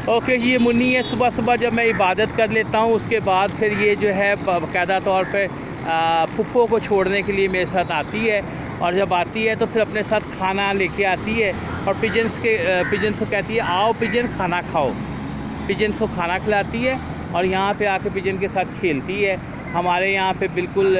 Okay जी, ये मुन्नी है। सुबह सुबह जब मैं इबादत कर लेता हूँ उसके बाद फिर ये जो है बाकायदा तौर पे फुप्पो को छोड़ने के लिए मेरे साथ आती है, और जब आती है तो फिर अपने साथ खाना लेके आती है और पिजन्स को कहती है आओ पिजन खाना खाओ। पिजन्स को खाना खिलाती है और यहाँ पे आके पिजन के साथ खेलती है। हमारे यहाँ पे बिल्कुल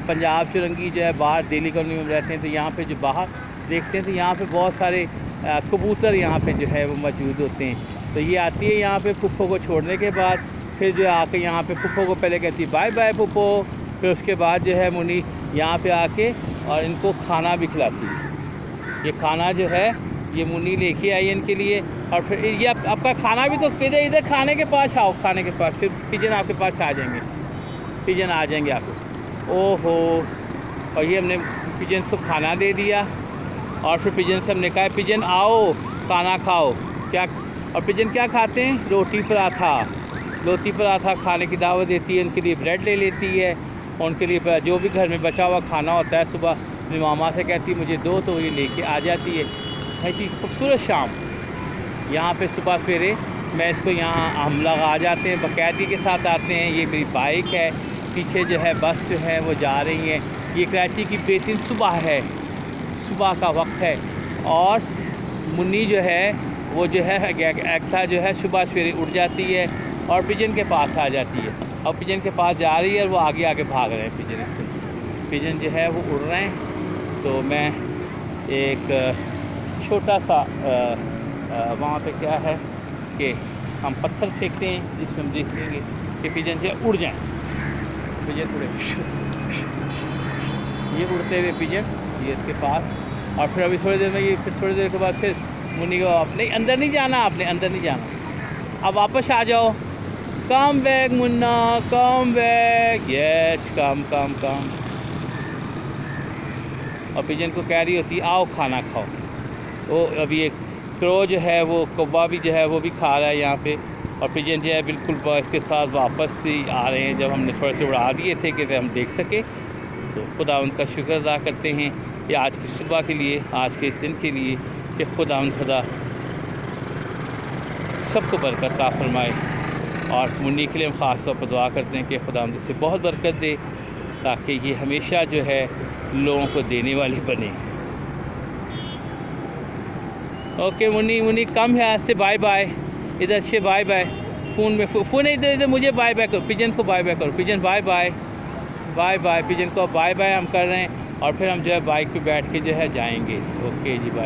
पंजाब चुरंगी जो है बाहर दिल्ली कॉलोनी में रहते हैं, तो यहाँ पे जो बाहर देखते हैं तो यहाँ पे बहुत सारे कबूतर यहाँ पे जो है वो मौजूद होते हैं। तो ये आती है यहाँ पे फुप्पो को छोड़ने के बाद, फिर जो आके यहाँ पे फुप्पो को पहले कहती है बाय बाय फुप्पो, फिर उसके बाद जो है मुन्नी यहाँ पे आके और इनको खाना भी खिलाती है। ये खाना जो है ये मुन्नी लेके आई है इनके लिए, और फिर ये आपका खाना भी तो इधर खाने के पास आओ, खाने के पास, फिर पिजन आपके पास आ जाएंगे, पिजन आ जाएंगे आपको। ओहो, और ये हमने पिजन को खाना दे दिया और फिर पिजन से हमने कहा पिजन आओ खाना खाओ। क्या और पिजन क्या खाते हैं? रोटी पराठा खाने की दावत देती है। उनके लिए ब्रेड ले लेती है, उनके लिए जो भी घर में बचा हुआ खाना होता है सुबह अपनी मामा से कहती है मुझे दो, तो ये लेके आ जाती है। ऐसी खूबसूरत शाम यहाँ पे सुबह सवेरे मैं इसको यहाँ हम लोग आ जाते हैं, बाकायदगी के साथ आते हैं। ये मेरी बाइक है, पीछे जो है बस जो है वो जा रही है। ये कराची की बेहतरीन सुबह है, सुबह का वक्त है, और मुन्नी जो है वो जो है एकता जो है सुबह सवेरे उठ जाती है और पिजन के पास आ जाती है, और पिजन के पास जा रही है और वो आगे आगे भाग रहे हैं पिजन से। पिजन जो है वो उड़ रहे हैं। तो मैं एक छोटा सा वहाँ पे क्या है कि हम पत्थर फेंकते हैं जिसमें हम देख लेंगे कि पिजन जो उड़ जाएँ। पिजन उड़े, ये उड़ते हुए पिजन ये इसके पास, और फिर अभी थोड़ी देर में ये, फिर थोड़ी देर के बाद फिर मुन्नी को नहीं अंदर नहीं जाना, आपने अंदर नहीं जाना, अब वापस आ जाओ। Come back Munna, come back, yes come. और पिजन को कह रही होती है आओ खाना खाओ। वो अभी एक क्रो जो है वो कौवा भी जो है वो भी खा रहा है यहाँ पे, और पिजन जो है बिल्कुल इसके साथ वापस से आ रहे हैं। जब हमने थोड़े से उड़ा दिए थे कि हम देख सके, तो खुदा उनका शुक्र अदा करते हैं कि आज की सुबह के लिए, आज के इस दिन के लिए, कि खुदा सबको बरकत अता फरमाए। और मुन्नी के लिए हम ख़ास तौर पर दुआ करते हैं कि खुदा इसे बहुत बरकत दे, ताकि ये हमेशा जो है लोगों को देने वाली बने। ओके मुन्नी कम है से बाय बाय, इधर से बाय बाय, फ़ोन में फ़ोन इधर मुझे बाय बाय करो, पिजन को बाय बाय करो, पिजन बाय बाय, पिजन को बाय बाय हम कर रहे हैं, और फिर हम जो है बाइक पे बैठ के जो है जाएंगे। ओके जी बाय।